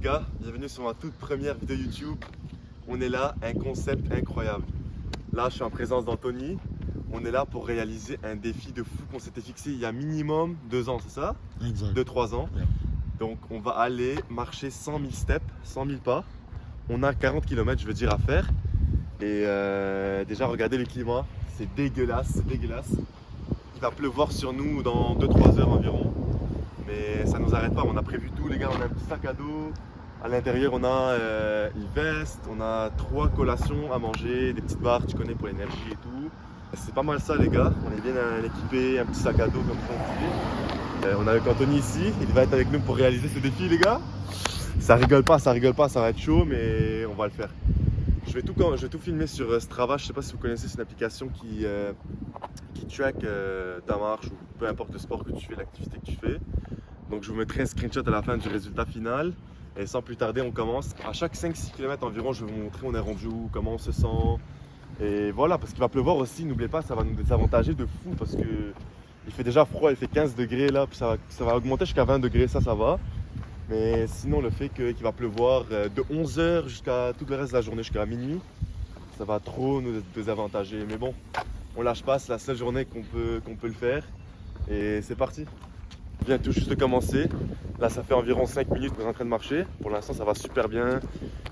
les gars, bienvenue sur ma toute première vidéo YouTube. On est là, un concept incroyable. Là je suis en présence d'Anthony. On est là pour réaliser un défi de fou qu'on s'était fixé il y a minimum 2 ans, c'est ça? Exact. 2-3 ans. Ouais. Donc on va aller marcher 100 000 steps, 100 000 pas. On a 40 km je veux dire à faire. Et déjà regardez le climat, c'est dégueulasse, c'est dégueulasse. Il va pleuvoir sur nous dans 2-3 heures environ. Mais ça ne nous arrête pas, on a prévu tout les gars, on a un petit sac à dos. À l'intérieur on a une veste, on a 3 collations à manger, des petites barres tu connais pour l'énergie et tout. C'est pas mal ça les gars, on est bien équipés, un petit sac à dos comme ça. On a avec Anthony ici, il va être avec nous pour réaliser ce défi les gars. Ça rigole pas, ça va être chaud mais on va le faire. Je vais tout filmer sur Strava, je sais pas si vous connaissez, c'est une application qui track ta marche ou peu importe le sport que tu fais, l'activité que tu fais. Donc je vous mettrai un screenshot à la fin du résultat final. Et sans plus tarder, on commence. À chaque 5-6 km environ, je vais vous montrer on est rendu où, comment on se sent. Et voilà, parce qu'il va pleuvoir aussi, n'oubliez pas, ça va nous désavantager de fou parce que il fait déjà froid, il fait 15 degrés là, puis ça va augmenter jusqu'à 20 degrés, ça va. Mais sinon, le fait qu'il va pleuvoir de 11h jusqu'à tout le reste de la journée, jusqu'à minuit, ça va trop nous désavantager. Mais bon, on lâche pas, c'est la seule journée qu'on peut le faire. Et c'est parti. On vient tout juste de commencer. Là, ça fait environ 5 minutes qu'on est en train de marcher. Pour l'instant, ça va super bien.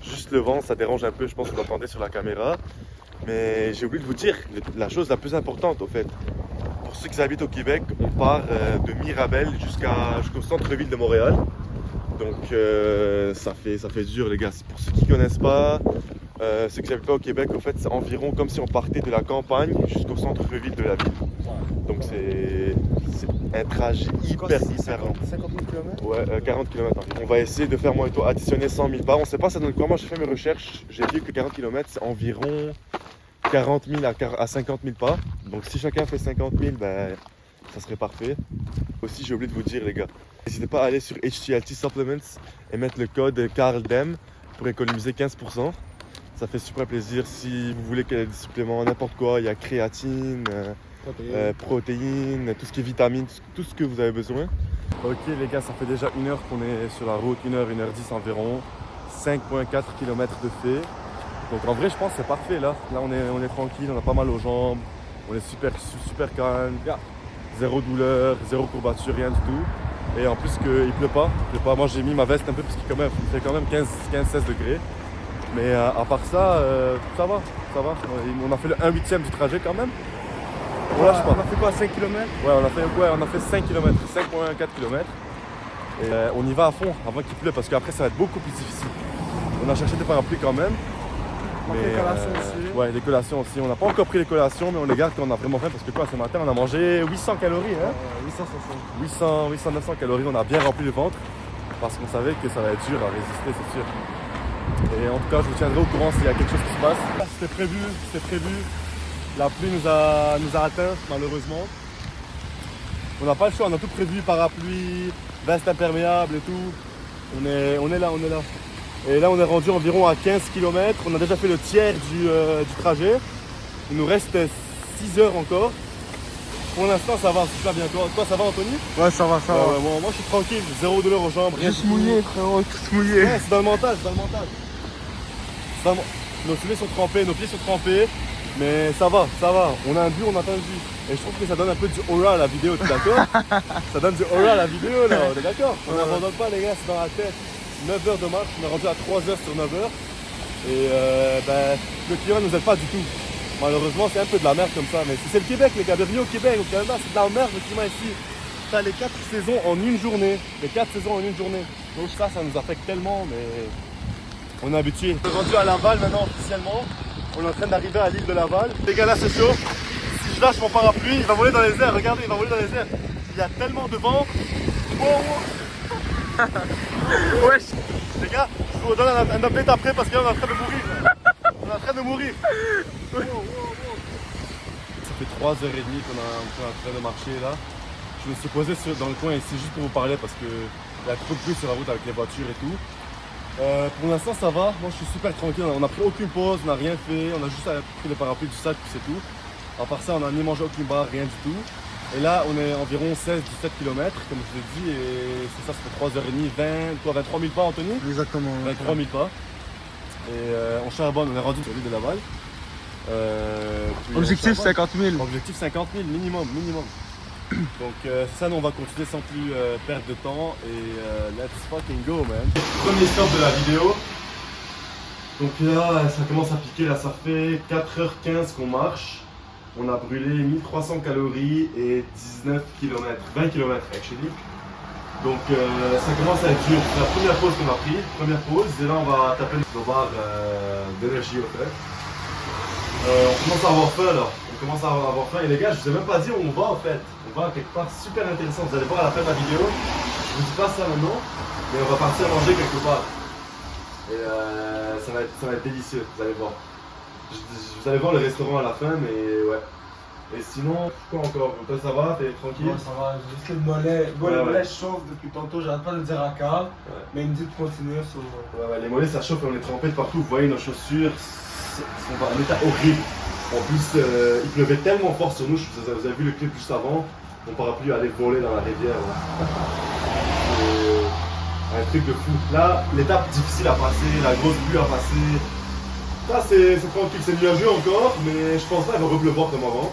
Juste le vent, ça dérange un peu, je pense que vous l'entendez sur la caméra. Mais j'ai oublié de vous dire, la chose la plus importante au fait. Pour ceux qui habitent au Québec, on part de Mirabel jusqu'au centre-ville de Montréal. Donc ça fait dur les gars. Pour ceux qui ne connaissent pas, ceux qui n'habitent pas au Québec, en fait, c'est environ comme si on partait de la campagne jusqu'au centre-ville de la ville. Donc c'est un trajet hyper long. 50 000 km. Ouais, 40 km environ. On va essayer de faire moi et toi additionner 100 000 pas. On ne sait pas ça donne quoi. Moi j'ai fait mes recherches. J'ai vu que 40 km c'est environ 40 000 à 50 000 pas. Donc si chacun fait 50 000, ben, ça serait parfait. Aussi j'ai oublié de vous dire les gars, n'hésitez pas à aller sur HTLT Supplements et mettre le code CARLDEM pour économiser 15%. Ça fait super plaisir si vous voulez qu'il y ait des suppléments, n'importe quoi. Il y a créatine, protéines, tout ce qui est vitamines, tout ce que vous avez besoin. Ok les gars, ça fait déjà 1 heure qu'on est sur la route, 1h, 1h10 environ. 5,4 km de fait. Donc en vrai je pense que c'est parfait là. Là on est tranquille, on a pas mal aux jambes. On est super calme. Zéro douleur, zéro courbature, rien du tout. Et en plus qu'il pleut pas. Moi j'ai mis ma veste un peu parce qu'il fait quand même 15-16 degrés. Mais à part ça, ça va. On a fait le 1/8 du trajet quand même. On lâche pas. On a fait quoi, 5 km? Ouais, on a fait 5 km, 5,4 km. Et on y va à fond avant qu'il pleuve parce qu'après ça va être beaucoup plus difficile. On a cherché des parapluies quand même. Mais des collations aussi. Ouais, des collations aussi. On n'a pas encore pris les collations, mais on les garde quand on a vraiment faim parce que ce matin on a mangé 800 calories. Hein 800, 900 calories. On a bien rempli le ventre parce qu'on savait que ça va être dur à résister, c'est sûr. Et en tout cas, je vous tiendrai au courant s'il y a quelque chose qui se passe. C'était prévu. La pluie nous a atteint malheureusement. On n'a pas le choix, on a tout prévu, parapluie, veste imperméable et tout. On est là. Et là on est rendu environ à 15 km. On a déjà fait le tiers du trajet. Il nous reste 6 heures encore. Pour l'instant ça va super bien. Toi ça va Anthony? Ouais, ça va. Ouais, moi je suis tranquille, zéro douleur aux jambes. Juste mouillé, frérot, tout mouillé. Ouais, c'est dans le mental. Nos pieds sont trempés. Mais ça va. On a un but, on atteint le but. Et je trouve que ça donne un peu du aura à la vidéo, tu es d'accord? Ça donne du aura à la vidéo là, on est d'accord? On n'abandonne pas les gars, c'est dans la tête. 9 heures de marche, on est rendu à 3 heures sur 9 heures. Et le climat nous aide pas du tout. Malheureusement c'est un peu de la merde comme ça, mais c'est le Québec les gars, bienvenue au Québec, au Canada, c'est de la merde le climat ici. T'as les 4 saisons en une journée. Donc ça nous affecte tellement, mais on est habitué. On est rendu à Laval maintenant officiellement. On est en train d'arriver à l'île de Laval. Les gars là c'est chaud. Si je lâche mon parapluie, il va voler dans les airs, regardez, il va voler dans les airs. Il y a tellement de vent. Wesh. Les gars, je vous donne un update après parce qu'on est en train de mourir. Ça fait 3h30 qu'on est en train de marcher là. Je me suis posé dans le coin ici juste pour vous parler parce qu'il y a trop de pluie sur la route avec les voitures et tout. Pour l'instant ça va, moi je suis super tranquille, on n'a pris aucune pause, on n'a rien fait, on a juste pris les parapluies du sac puis c'est tout. À part ça on n'a ni mangé aucune barre, rien du tout. Et là, on est environ 16-17 km, comme je l'ai dit, et c'est ça, ça fait 3h30, 23 000 pas, Anthony? Exactement. 23 000 pas. Et on charbonne, on est rendu sur l'île de Laval. Objectif 50 000. Objectif 50 000 minimum. Donc c'est ça, nous on va continuer sans plus perdre de temps et let's fucking go, man. Premier stop de la vidéo. Donc là, ça commence à piquer, là ça fait 4h15 qu'on marche. On a brûlé 1300 calories et 19 km, 20 km actually. Donc ça commence à être dur. C'est la première pause qu'on a pris, première pause, et là on va taper nos barres d'énergie au fait. On commence à avoir faim là, et les gars, je vous ai même pas dit où on va en fait. On va quelque part super intéressant, vous allez voir à la fin de la vidéo. Je vous dis pas ça maintenant, mais on va partir manger quelque part. Et ça va être délicieux, vous allez voir. Vous allez voir le restaurant à la fin, mais ouais. Et sinon, quoi encore? Toi ça va? T'es tranquille? Moi ça va, j'ai juste le mollet. Bon, le mollet chauffe depuis tantôt, j'arrête pas de le dire à Carl. Mais il me dit de continuer sur. Ouais, les mollets ça chauffe et on est trempés de partout. Vous voyez nos chaussures sont dans un état horrible. En plus, il pleuvait tellement fort sur nous, vous avez vu le clip juste avant, on ne pourra plus aller voler dans la rivière. Un truc de fou. Là, l'étape difficile à passer, la grosse pluie à passer. Là, c'est tranquille, c'est nuageux encore, mais je pense pas qu'il va repleuvoir comme avant.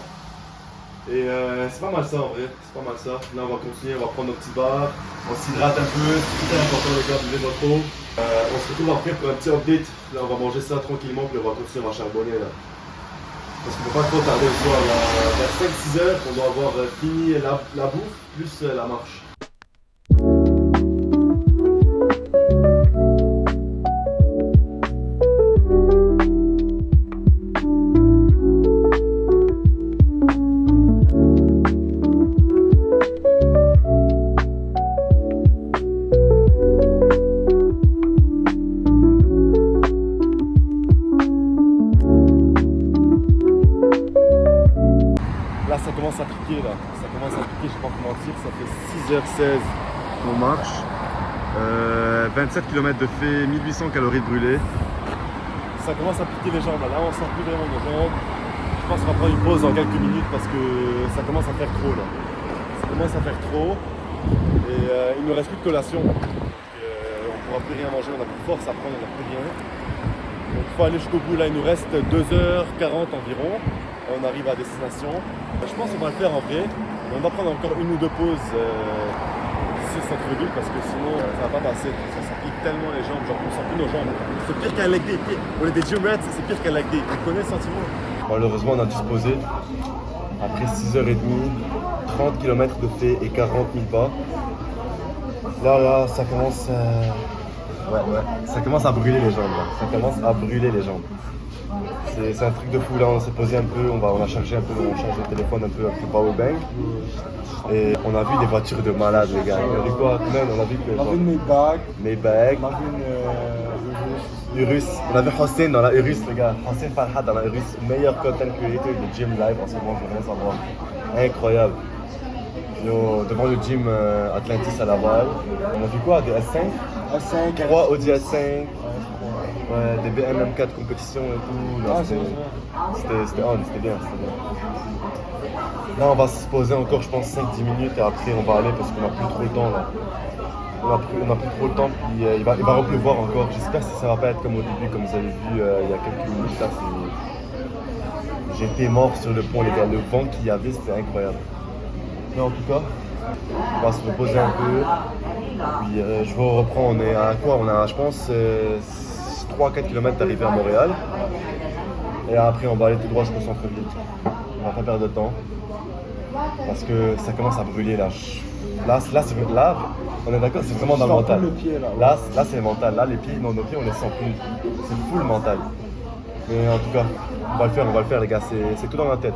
Et c'est pas mal ça en vrai, c'est pas mal ça. Là, on va continuer, on va prendre nos petits bars, on s'hydrate un peu, c'est super important les gars, buvez notre eau. On se retrouve après pour un petit update. Là, on va manger ça tranquillement, puis on va continuer, on va charbonner là. Parce qu'on ne peut pas trop tarder le soir, vers 5-6 heures, on doit avoir fini la bouffe plus la marche. Là ça commence à piquer là, je vais pas vous mentir, ça fait 6h16 qu'on marche, 27 km de fait, 1800 calories de brûlées. Ça commence à piquer les jambes, là on sent plus vraiment nos jambes. Je pense qu'on va prendre une pause dans quelques minutes parce que ça commence à faire trop là. Ça commence à faire trop et il ne nous reste plus de collation. On ne pourra plus rien manger, on n'a plus de force à prendre, on n'a plus rien. Donc il faut aller jusqu'au bout, là il nous reste 2h40 environ. On arrive à destination. Je pense qu'on va le faire en vrai. On va prendre encore une ou deux pauses d'ici le centre-ville parce que sinon ça va pas passer. Ça pique tellement les jambes, genre on sent plus nos jambes. C'est pire qu'un leg day. On est des gym rats, c'est pire qu'un leg day. Vous connaissez le sentiment? Malheureusement on a dû se poser. Après 6h30, 30 km de fait et 40 000 pas. Là ça commence ça commence à brûler les jambes. Là. Ça commence à brûler les jambes. C'est un truc de fou, là on s'est posé un peu, on a chargé un peu, on change le téléphone un peu powerbank. Et on a vu des voitures de malades les gars. On a vu quoi? On a vu que. On a vu une Maybach. On a vu une Urus. On a vu Hossein dans la Urus les gars. Hossein Farhad dans la Urus. Meilleur content creator de gym live en ce moment, je veux rien savoir. Incroyable. Devant le gym Atlantis à Laval. On a vu quoi? Des S5? S5. 3 Audi S5. Ouais, des BM4 compétition et tout. C'était bien. Là, on va se poser encore, je pense, 5-10 minutes et après, on va aller parce qu'on n'a plus trop le temps là. On n'a plus trop le temps, puis il va repleuvoir encore. J'espère que ça va pas être comme au début, comme vous avez vu il y a quelques minutes. Là, j'étais mort sur le pont, les gars. Le vent qu'il y avait, c'était incroyable. Mais en tout cas, on va se reposer un peu. Puis je vous reprends, on est à quoi? On a, je pense, 3-4 km d'arrivée à Montréal. Et après, on va aller tout droit jusqu'au centre-ville. On va pas perdre de temps. Parce que ça commence à brûler là. Là, on est d'accord, c'est vraiment dans le mental. Là, c'est le mental. Là, les pieds, nos pieds, on les sent plus. C'est full mental. Mais en tout cas, on va le faire les gars. C'est tout dans la tête.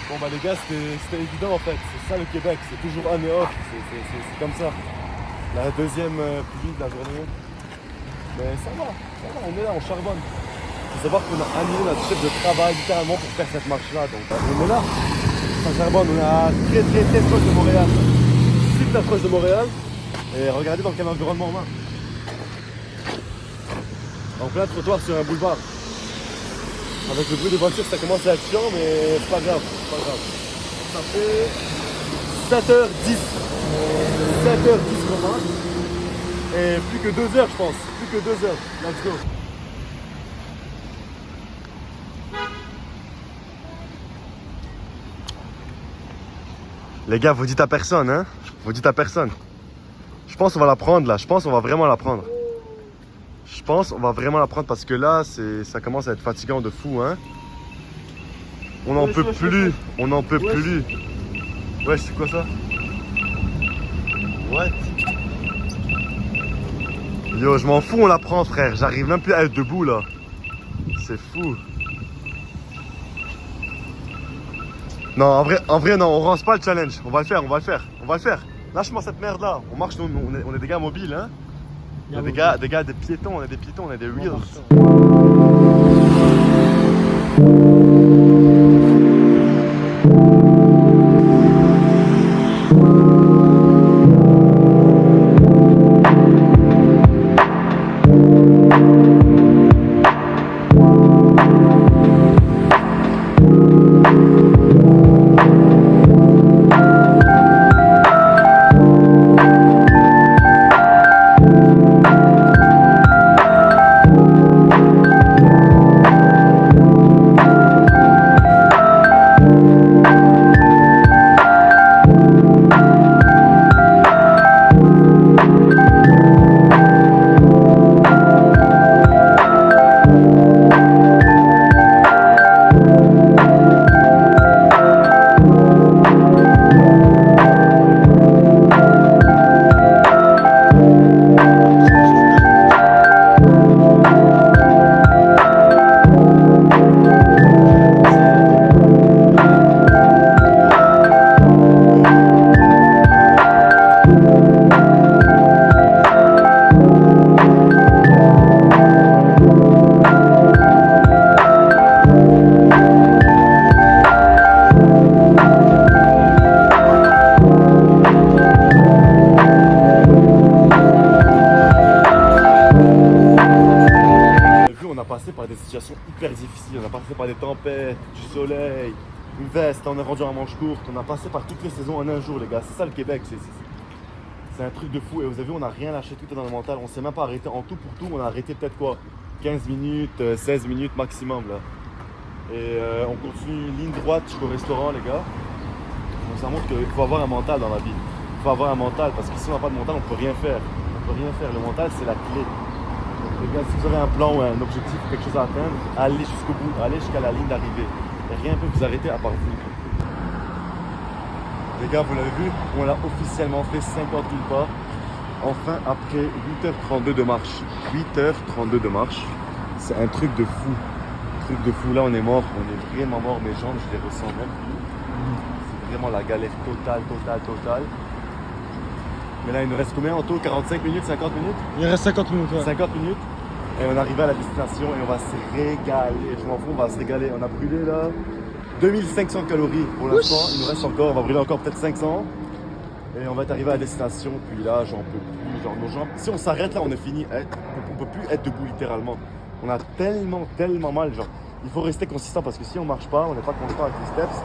Bon bah les gars, c'était évident en fait. C'est ça le Québec. C'est toujours on et off. C'est comme ça. La deuxième pluie de la journée. Mais ça va, on est là, on charbonne. Il faut savoir qu'on a annulé notre chef de travail littéralement pour faire cette marche-là. Donc on est là, on charbonne, on est très proche de Montréal. Super proche de Montréal. Et regardez dans quel environnement on a. En plein trottoir sur un boulevard. Avec le bruit des voitures, ça commence à être chiant, mais c'est pas grave, Ça fait 7h10. 7h10 qu'on marche. Et plus que 2 heures, je pense. Plus que 2 heures. Let's go. Les gars, vous dites à personne, hein? Vous dites à personne. Je pense qu'on va la prendre là. Je pense qu'on va vraiment la prendre. Je pense qu'on va vraiment la prendre parce que là, ça commence à être fatigant de fou, hein? On n'en peut plus. On n'en peut plus. Ouais, c'est quoi ça? What? Yo, je m'en fous, on la prend, frère. J'arrive même plus à être debout là. C'est fou. Non, en vrai, non, on rance pas le challenge. On va le faire, on va le faire, on va le faire. Lâche-moi cette merde là. On marche, on est des gars mobiles, hein. On est des gars, des piétons, on est des piétons, on est des wheels. Par des situations hyper difficiles, on a passé par des tempêtes, du soleil, une veste, on est rendu à manche courte, on a passé par toutes les saisons en un jour les gars, c'est ça le Québec, c'est un truc de fou et vous avez vu on n'a rien lâché, tout est dans le mental, on s'est même pas arrêté en tout pour tout, on a arrêté peut-être quoi, 15 minutes, 16 minutes maximum là. Et on continue ligne droite jusqu'au restaurant les gars, donc ça montre qu'il faut avoir un mental dans la vie, il faut avoir un mental parce que si on n'a pas de mental on peut rien faire, le mental c'est la clé. Les gars, si vous avez un plan ou un objectif, quelque chose à atteindre, allez jusqu'au bout, allez jusqu'à la ligne d'arrivée. Et rien ne peut vous arrêter à part vous. Les gars, vous l'avez vu, on a officiellement fait 50 000 pas. Enfin, après 8h32 de marche. 8h32 de marche. C'est un truc de fou. Là, on est mort. On est vraiment mort. Mes jambes, je les ressens même plus. C'est vraiment la galère totale. Mais là, il nous reste combien en tout? 45 minutes, 50 minutes? Il reste 50 minutes, ouais. 50 minutes. Et on arrive à la destination et on va se régaler. Je m'en fous, on va se régaler. On a brûlé là 2500 calories pour l'instant. Il nous reste encore, on va brûler encore peut-être 500. Et on va être arrivé à la destination. Puis là, j'en peux plus. Genre, nos jambes. Si on s'arrête là, on est fini. On peut plus être debout littéralement. On a tellement mal. Genre, il faut rester consistant parce que si on marche pas, on n'est pas constant avec les steps,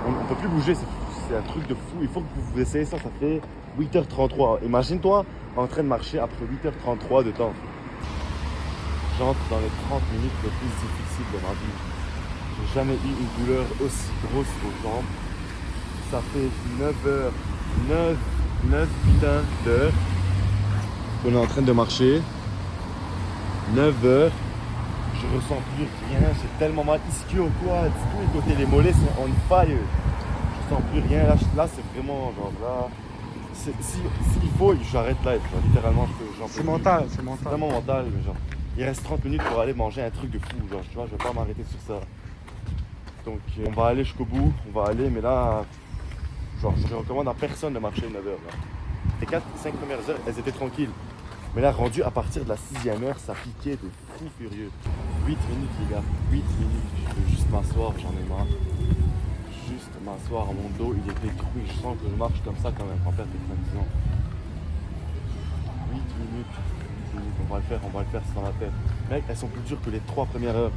on peut plus bouger. C'est un truc de fou. Il faut que vous essayez ça. Ça fait 8h33. Imagine-toi en train de marcher après 8h33 de temps. J'entre dans les 30 minutes les plus difficiles de ma vie. J'ai jamais eu une douleur aussi grosse aux jambes. Ça fait 9 putains d'heures qu'on est en train de marcher. 9 heures. Je ressens plus rien. J'ai tellement mal. Ici au quad, tous les côtés, les mollets sont on fire. Je sens plus rien. Là c'est vraiment genre là. S'il faut, j'arrête là. Genre, littéralement, c'est mental. C'est vraiment mental. Mais genre, il reste 30 minutes pour aller manger un truc de fou. Genre, tu vois, je vais pas m'arrêter sur ça. Donc, on va aller jusqu'au bout. On va aller, mais là, genre, je recommande à personne de marcher 9 heures. Là. Les 4-5 premières heures, elles étaient tranquilles. Mais là, rendu à partir de la 6e heure, ça piquait de fou furieux. 8 minutes, les gars. 8 minutes. Je veux juste m'asseoir, j'en ai marre. Juste m'asseoir, mon dos il est détruit, je sens que je marche comme ça quand même en perte de 90 ans. 8 minutes, on va le faire, c'est dans la tête. Mec, elles sont plus dures que les 3 premières heures.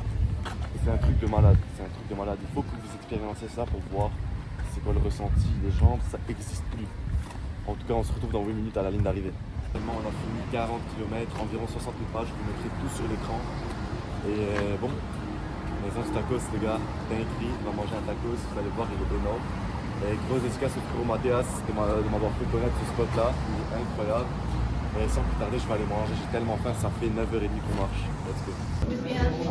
C'est un truc de malade, Il faut que vous expérimenciez ça pour voir. c'est quoi le ressenti, les jambes, ça n'existe plus. En tout cas, on se retrouve dans 8 minutes à la ligne d'arrivée. Actuellement, on a fini 40 km, environ 60 000 pas, je vous mettrai tout sur l'écran. Et bon, maison du tacos, les gars, dinguerie, on va manger un tacos, vous allez voir, il est énorme. Et grosse dédicace au frérot Mathias de m'avoir fait connaître ce spot là, il est incroyable. Et sans plus tarder, je vais aller manger, j'ai tellement faim, ça fait 9h30 qu'on marche. Let's go.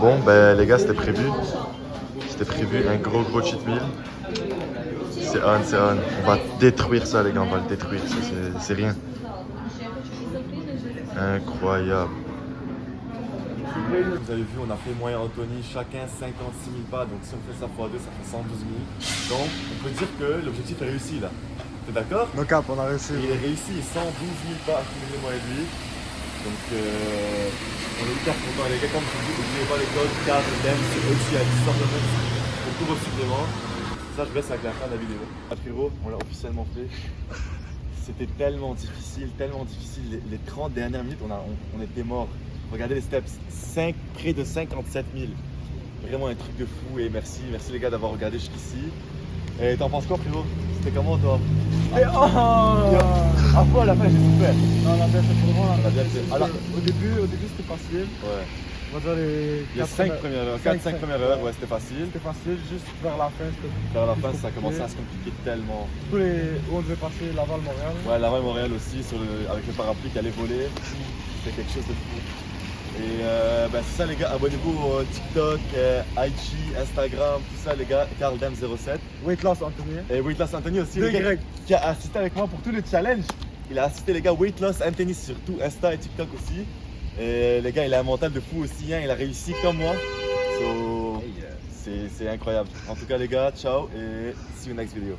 Bon, ben les gars, c'était prévu. C'était prévu, un gros cheat meal. C'est on, c'est on. On va détruire ça, les gars, on va le détruire, c'est rien. Incroyable. Vous avez vu, on a fait moi et Anthony, chacun 56 000 pas, donc si on fait ça x2, ça fait 112 000. Donc on peut dire que l'objectif est réussi là. T'es d'accord? No cap, on a réussi. Il est réussi, 112 000 pas accumulés moi et lui. Donc on est hyper contents. Les gars, comme je vous dis, n'oubliez pas les codes, car c'est aussi à l'histoire de même pour tous vos suppléments. Ça, je laisse avec la fin de la vidéo. Frérot, on l'a officiellement fait. C'était tellement difficile, Les 30 dernières minutes, on était morts. Regardez les steps, près de 57 000. Vraiment un truc de fou et merci les gars d'avoir regardé jusqu'ici. Et t'en penses quoi, frérot? C'était comment toi? À quoi à la fin j'ai souffert? Non, on a bien fait pour le moment. On a bien fait. Alors, au début c'était facile. ouais. On va dire les 4-5 premières heures, ouais, c'était facile. C'était facile, juste vers la fin. Vers la fin, ça commençait à se compliquer tellement. Tous les où on devait passer Laval-Montréal. Ouais, Laval-Montréal aussi, avec le parapluie qui allait voler. C'était quelque chose de fou. Et c'est ça les gars, abonnez-vous au TikTok, IG, Instagram, tout ça les gars, CarlDam07. Weight Loss Anthony. Et Weight Loss Anthony aussi, Le grec. Qui a assisté avec moi pour tout le challenge. Il a assisté les gars, Weight Loss Anthony surtout, Insta et TikTok aussi. Et les gars, il a un mental de fou aussi, hein, il a réussi comme moi. So, c'est incroyable. En tout cas les gars, ciao et see you next video.